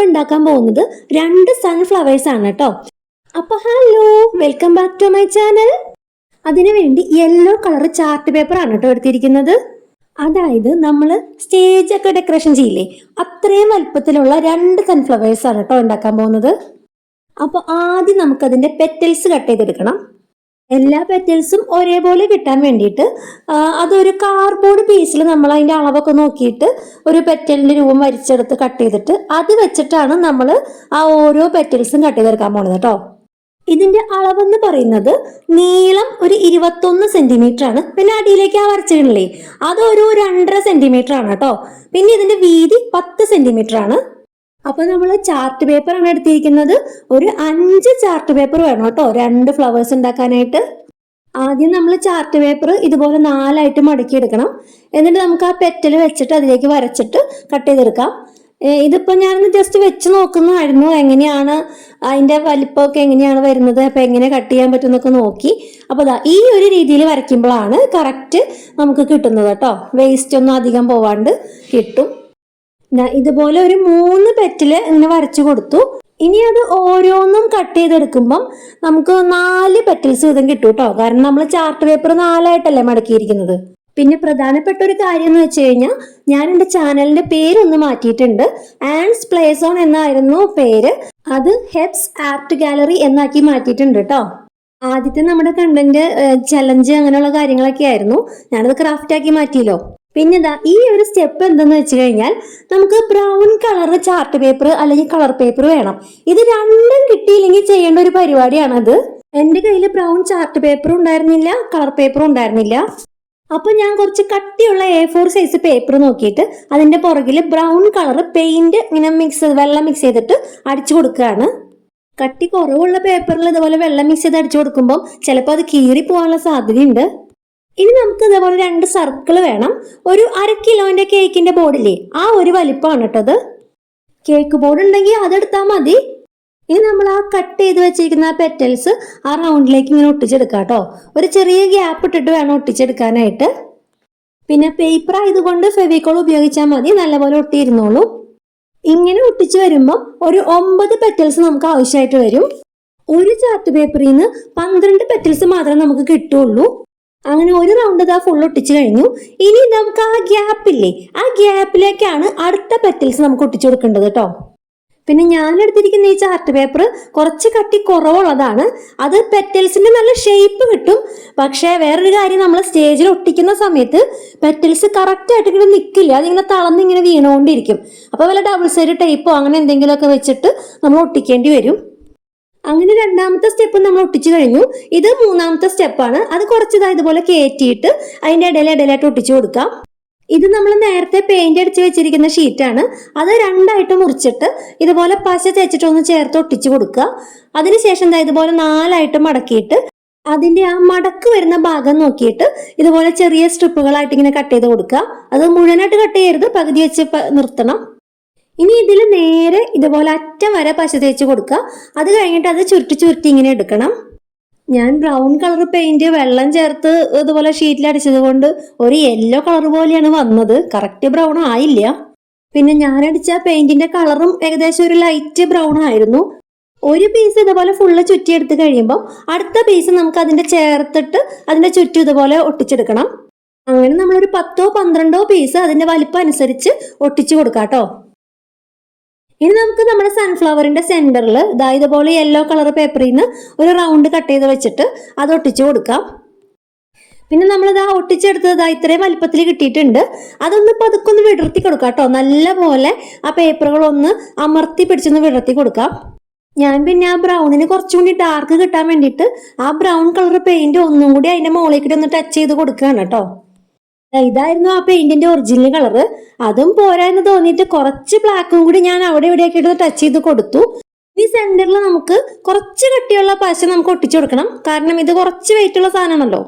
ഉണ്ടാക്കാൻ പോകുന്നത് 2 സൺഫ്ലവേഴ്സ് ആണ് കേട്ടോ. അപ്പൊ hello, welcome back to my channel. അതിനുവേണ്ടി യെല്ലോ കളർ ചാർട്ട് പേപ്പർ ആണ് കേട്ടോ എടുത്തിരിക്കുന്നത്. അതായത് നമ്മൾ സ്റ്റേജ് ഒക്കെ ഡെക്കറേഷൻ ചെയ്യില്ലേ, അത്രയും വലുപ്പത്തിലുള്ള 2 സൺഫ്ലവേഴ്സ് ആണ് കേട്ടോ ഉണ്ടാക്കാൻ പോകുന്നത്. അപ്പോൾ ആദ്യം നമുക്കതിന്റെ പെറ്റൽസ് കട്ട് ചെയ്തെടുക്കണം. എല്ലാ പെറ്റൽസും ഒരേപോലെ കിട്ടാൻ വേണ്ടിയിട്ട് അതൊരു കാർഡ്ബോർഡ് പീസിൽ നമ്മൾ അതിൻ്റെ അളവൊക്കെ നോക്കിയിട്ട് ഒരു പെറ്റലിൻ്റെ രൂപം വരച്ചെടുത്ത് കട്ട് ചെയ്തിട്ട് അത് വെച്ചിട്ടാണ് നമ്മൾ ആ ഓരോ പെറ്റൽസും കട്ട് ചെയ്തെടുക്കാൻ പോകുന്നത് കേട്ടോ. ഇതിന്റെ അളവെന്ന് പറയുന്നത് നീളം ഒരു 21 സെന്റിമീറ്റർ ആണ്. പിന്നെ അടിയിലേക്ക് ആ വരച്ചിട്ടില്ലേ, അതൊരു 2.5 സെന്റിമീറ്റർ ആണ് കേട്ടോ. പിന്നെ ഇതിന്റെ വീതി 10 സെന്റിമീറ്റർ ആണ്. അപ്പൊ നമ്മൾ ചാർട്ട് പേപ്പർ ആണ് എടുത്തിരിക്കുന്നത്. ഒരു 5 ചാർട്ട് പേപ്പർ വേണം കേട്ടോ 2 ഫ്ലവേഴ്സ് ഉണ്ടാക്കാനായിട്ട്. ആദ്യം നമ്മൾ ചാർട്ട് പേപ്പർ ഇതുപോലെ 4 ആയിട്ട് മടക്കി എടുക്കണം. എന്നിട്ട് നമുക്ക് ആ പെറ്റൽ വെച്ചിട്ട് അതിലേക്ക് വരച്ചിട്ട് കട്ട് ചെയ്തെടുക്കാം. ഇതിപ്പോ ഞാനൊന്ന് ജസ്റ്റ് വെച്ച് നോക്കുന്നതായിരുന്നു, എങ്ങനെയാണ് അതിന്റെ വലിപ്പമൊക്കെ എങ്ങനെയാണ് വരുന്നത്, അപ്പൊ എങ്ങനെ കട്ട് ചെയ്യാൻ പറ്റുന്നൊക്കെ നോക്കി. അപ്പൊ ഈ ഒരു രീതിയിൽ വരയ്ക്കുമ്പോഴാണ് കറക്റ്റ് നമുക്ക് കിട്ടുന്നത് കേട്ടോ. വേസ്റ്റ് ഒന്നും അധികം പോവാണ്ട് കിട്ടും. ഇതുപോലെ ഒരു 3 പെറ്റില് ഇങ്ങനെ വരച്ചു കൊടുത്തു. ഇനി അത് ഓരോന്നും കട്ട് ചെയ്തെടുക്കുമ്പം നമുക്ക് 4 പെറ്റൽസ് വീതം കിട്ടും കേട്ടോ. കാരണം നമ്മൾ ചാർട്ട് പേപ്പർ 4 ആയിട്ടല്ലേ മടക്കിയിരിക്കുന്നത്. പിന്നെ പ്രധാനപ്പെട്ട ഒരു കാര്യം എന്ന് വെച്ച് കഴിഞ്ഞാൽ, ഞാൻ എൻ്റെ ചാനലിന്റെ പേരൊന്ന് മാറ്റിയിട്ടുണ്ട്. ആൻഡ്സ് പ്ലേ സോൺ എന്നായിരുന്നു പേര്. അത് ഹെബ്സ് ആർട്ട് ഗാലറി എന്നാക്കി മാറ്റിയിട്ടുണ്ട് കേട്ടോ. ആദ്യത്തെ നമ്മുടെ കണ്ടന്റ് ചലഞ്ച് അങ്ങനെയുള്ള കാര്യങ്ങളൊക്കെ ആയിരുന്നു. ഞാനത് ക്രാഫ്റ്റ് ആക്കി മാറ്റിയല്ലോ. പിന്നെ ഈ ഒരു സ്റ്റെപ്പ് എന്തെന്ന് വെച്ച് കഴിഞ്ഞാൽ, നമുക്ക് ബ്രൗൺ കളർ ചാർട്ട് പേപ്പർ അല്ലെങ്കിൽ കളർ പേപ്പർ വേണം. ഇത് രണ്ടും കിട്ടിയില്ലെങ്കിൽ ചെയ്യേണ്ട ഒരു പരിപാടിയാണത്. എൻ്റെ കയ്യിൽ ബ്രൗൺ ചാർട്ട് പേപ്പറും ഉണ്ടായിരുന്നില്ല, കളർ പേപ്പറും ഉണ്ടായിരുന്നില്ല. അപ്പൊ ഞാൻ കുറച്ച് കട്ടിയുള്ള A4 സൈസ് പേപ്പർ നോക്കിയിട്ട് അതിന്റെ പുറകിൽ ബ്രൗൺ കളർ പെയിന്റ് ഇങ്ങനെ വെള്ളം മിക്സ് ചെയ്തിട്ട് അടിച്ചു കൊടുക്കുകയാണ്. കട്ടി കുറവുള്ള പേപ്പറിൽ ഇതുപോലെ വെള്ളം മിക്സ് ചെയ്ത് അടിച്ചു കൊടുക്കുമ്പോൾ ചിലപ്പോൾ അത് കീറി പോകാനുള്ള സാധ്യതയുണ്ട്. ഇനി നമുക്ക് ഇതേപോലെ 2 സർക്കിൾ വേണം. ഒരു 1/2 കിലോന്റെ കേക്കിന്റെ ബോർഡില്ലേ, ആ ഒരു വലിപ്പമാണ് കേട്ടത്. കേക്ക് ബോർഡ് ഉണ്ടെങ്കിൽ അതെടുത്താൽ മതി. ഇനി നമ്മൾ ആ കട്ട് ചെയ്ത് വെച്ചിരിക്കുന്ന പെറ്റൽസ് ആ റൗണ്ടിലേക്ക് ഇങ്ങനെ ഒട്ടിച്ചെടുക്കാം കേട്ടോ. ഒരു ചെറിയ ഗ്യാപ്പ് ഇട്ടിട്ട് വേണം ഒട്ടിച്ചെടുക്കാനായിട്ട്. പിന്നെ പേപ്പർ ആയതുകൊണ്ട് ഫെവിക്കോൾ ഉപയോഗിച്ചാൽ മതി, നല്ലപോലെ ഒട്ടിയിരുന്നോളൂ. ഇങ്ങനെ ഒട്ടിച്ച് വരുമ്പം ഒരു 9 പെറ്റൽസ് നമുക്ക് ആവശ്യമായിട്ട് വരും. ഒരു ചാർട്ട് പേപ്പറിൽ നിന്ന് 12 പെറ്റൽസ് മാത്രമേ നമുക്ക് കിട്ടുള്ളൂ. അങ്ങനെ ഒരു റൗണ്ട് ഇതാ ഫുൾ ഒട്ടിച്ചു കഴിഞ്ഞു. ഇനി നമുക്ക് ആ ഗ്യാപ്പില്ലേ, ആ ഗ്യാപ്പിലേക്കാണ് അടുത്ത പെറ്റൽസ് നമുക്ക് ഒട്ടിച്ചു കൊടുക്കേണ്ടത് കേട്ടോ. പിന്നെ ഞാൻ എടുത്തിരിക്കുന്ന ഈ ചാർട്ട് പേപ്പർ കുറച്ച് കട്ടി കുറവുള്ളതാണ്. അത് പെറ്റൽസിന്റെ നല്ല ഷേപ്പ് കിട്ടും. പക്ഷേ വേറൊരു കാര്യം, നമ്മൾ സ്റ്റേജിൽ ഒട്ടിക്കുന്ന സമയത്ത് പെറ്റൽസ് കറക്റ്റ് ആയിട്ട് ഇങ്ങനെ നിൽക്കില്ല, അതിങ്ങനെ തളർന്നിങ്ങനെ വീണുകൊണ്ടിരിക്കും. അപ്പോൾ വല്ല ഡബിൾ സൈഡ് ടേപ്പോ അങ്ങനെ എന്തെങ്കിലുമൊക്കെ വെച്ചിട്ട് നമ്മൾ ഒട്ടിക്കേണ്ടി വരും. അങ്ങനെ 2ാമത്തെ സ്റ്റെപ്പ് നമ്മൾ ഒട്ടിച്ചു കഴിഞ്ഞു. ഇത് 3ാമത്തെ സ്റ്റെപ്പാണ്. അത് കുറച്ച് ഇതുപോലെ കയറ്റിയിട്ട് അതിന്റെ ഇടയിലായിട്ട് ഒട്ടിച്ചു കൊടുക്കാം. ഇത് നമ്മൾ നേരത്തെ പെയിന്റ് അടിച്ച് വെച്ചിരിക്കുന്ന ഷീറ്റാണ്. അത് 2 ആയിട്ട് മുറിച്ചിട്ട് ഇതുപോലെ പശ തേച്ചിട്ട് ഒന്ന് ചേർത്ത് ഒട്ടിച്ചു കൊടുക്കുക. അതിനുശേഷം ഇതുപോലെ 4 ആയിട്ട് മടക്കിയിട്ട് അതിന്റെ ആ മടക്ക് വരുന്ന ഭാഗം നോക്കിയിട്ട് ഇതുപോലെ ചെറിയ സ്ട്രിപ്പുകളായിട്ട് ഇങ്ങനെ കട്ട് ചെയ്ത് കൊടുക്കുക. അത് മുഴുവനായിട്ട് കട്ട് ചെയ്യരുത്, പകുതി വെച്ച് നിർത്തണം. ഇനി ഇതിൽ നേരെ ഇതുപോലെ അറ്റം വരെ പശ തേച്ച് കൊടുക്കുക. അത് കഴിഞ്ഞിട്ട് അത് ചുരുട്ടി ഇങ്ങനെ എടുക്കണം. ഞാൻ ബ്രൗൺ കളർ പെയിന്റ് വെള്ളം ചേർത്ത് ഇതുപോലെ ഷീറ്റിൽ അടിച്ചത് കൊണ്ട് ഒരു യെല്ലോ കളർ പോലെയാണ് വന്നത്. കറക്റ്റ് ബ്രൗൺ ആയില്ല. പിന്നെ ഞാൻ അടിച്ച പെയിന്റിന്റെ കളറും ഏകദേശം ഒരു ലൈറ്റ് ബ്രൗൺ ആയിരുന്നു. ഒരു പീസ് ഇതുപോലെ ഫുള്ള് ചുറ്റി എടുത്ത് കഴിയുമ്പോൾ അടുത്ത പീസ് നമുക്ക് അതിന്റെ ചേർത്തിട്ട് അതിന്റെ ചുറ്റും ഇതുപോലെ ഒട്ടിച്ചെടുക്കണം. അങ്ങനെ നമ്മളൊരു 10ഓ 12ഓ പീസ് അതിന്റെ വലിപ്പം അനുസരിച്ച് ഒട്ടിച്ചു കൊടുക്കാം കേട്ടോ. ഇനി നമുക്ക് നമ്മുടെ സൺഫ്ലവറിന്റെ സെന്ററിൽ ഇതുപോലെ യെല്ലോ കളർ പേപ്പറിൽ നിന്ന് ഒരു റൗണ്ട് കട്ട് ചെയ്ത് വെച്ചിട്ട് അത് ഒട്ടിച്ചു കൊടുക്കാം. പിന്നെ നമ്മളിത് ഒട്ടിച്ചെടുത്തത് ഇത്രയും വലിപ്പത്തിൽ കിട്ടിയിട്ടുണ്ട്. അതൊന്ന് പതുക്കൊന്ന് വിടർത്തി കൊടുക്കാം കേട്ടോ. നല്ലപോലെ ആ പേപ്പറുകളൊന്ന് അമർത്തി പിടിച്ചൊന്ന് വിടർത്തി കൊടുക്കാം. ഞാൻ പിന്നെ ആ ബ്രൗണിന് കുറച്ചും കൂടി ഡാർക്ക് കിട്ടാൻ വേണ്ടിയിട്ട് ആ ബ്രൗൺ കളർ പെയിന്റ് ഒന്നും കൂടി അതിന്റെ മുകളിലേക്ക് ഒന്ന് ടച്ച് ചെയ്ത് കൊടുക്കുകയാണ് കേട്ടോ. ഇതായിരുന്നു ആ പെയിന്റിന്റെ ഒറിജിനൽ കളറ്. അതും പോരാന്ന് തോന്നിയിട്ട് കുറച്ച് ബ്ലാക്കും കൂടി ഞാൻ അവിടെ ഇവിടെയൊക്കെ ഇട്ട് ടച്ച് ചെയ്ത് കൊടുത്തു. ഈ സെന്ററിൽ നമുക്ക് കുറച്ച് കട്ടിയുള്ള പശ നമുക്ക് ഒട്ടിച്ചു കൊടുക്കണം. കാരണം ഇത് കുറച്ച് വെയിറ്റ് ഉള്ള സാധനമാണല്ലോ.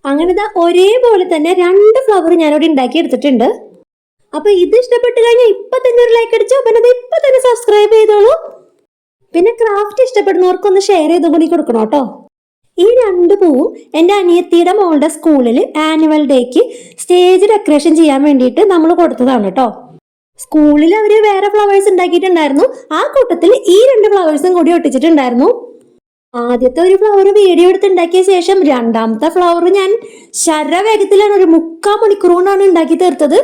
അങ്ങനെ ഒരേപോലെ തന്നെ 2 ഫ്ലവർ ഞാനിവിടെ ഉണ്ടാക്കി എടുത്തിട്ടുണ്ട്. അപ്പൊ ഇത് ഇഷ്ടപ്പെട്ട് കഴിഞ്ഞാൽ ഇപ്പൊ തന്നെ ഒരു ലൈക്ക് അടിച്ചോ. പിന്നെ ഇപ്പൊ തന്നെ സബ്സ്ക്രൈബ് ചെയ്തോളൂ. പിന്നെ ക്രാഫ്റ്റ് ഇഷ്ടപ്പെടുന്നവർക്കൊന്ന് ഷെയർ ചെയ്ത് കൂടി കൊടുക്കണം കേട്ടോ. ഈ 2 പൂവും എൻ്റെ അനിയത്തിയുടെ മോളുടെ സ്കൂളിൽ ആനുവൽ ഡേക്ക് സ്റ്റേജ് ഡെക്കറേഷൻ ചെയ്യാൻ വേണ്ടിയിട്ട് നമ്മൾ കൊടുത്തതാണ് കേട്ടോ. സ്കൂളിൽ അവര് വേറെ ഫ്ലവേഴ്സ് ഉണ്ടാക്കിയിട്ടുണ്ടായിരുന്നു. ആ കൂട്ടത്തിൽ ഈ 2 ഫ്ലവേഴ്സും കൂടി ഒട്ടിച്ചിട്ടുണ്ടായിരുന്നു. ആദ്യത്തെ ഒരു ഫ്ലവർ വീഡിയോ എടുത്ത് ഉണ്ടാക്കിയ ശേഷം രണ്ടാമത്തെ ഫ്ലവർ ഞാൻ ശരവേഗത്തിലാണ് 3/4 മണിക്കൂർ കൊണ്ടാണ് ഉണ്ടാക്കി തീർത്തത്.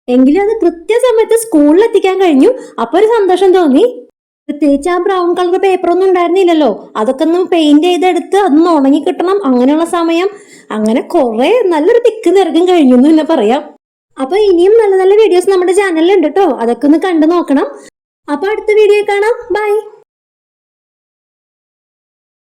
എങ്കിലും അത് കൃത്യസമയത്ത് സ്കൂളിൽ എത്തിക്കാൻ കഴിഞ്ഞു. അപ്പൊ ഒരു സന്തോഷം തോന്നി. പ്രത്യേകിച്ച് ആ ബ്രൗൺ കളർ പേപ്പർ ഒന്നും ഉണ്ടായിരുന്നില്ലല്ലോ. അതൊക്കെ ഒന്ന് പെയിന്റ് ചെയ്തെടുത്ത് അതൊന്ന് ഉണങ്ങി കിട്ടണം, അങ്ങനെയുള്ള സമയം. അങ്ങനെ കുറെ നല്ലൊരു തിക്ക് നിറകം കഴിഞ്ഞു എന്ന് തന്നെ പറയാം. അപ്പൊ ഇനിയും നല്ല നല്ല വീഡിയോസ് നമ്മുടെ ചാനലിൽ ഉണ്ട് കേട്ടോ. അതൊക്കെ ഒന്ന് കണ്ടു നോക്കണം. അപ്പൊ അടുത്ത വീഡിയോ കാണാം. ബൈ.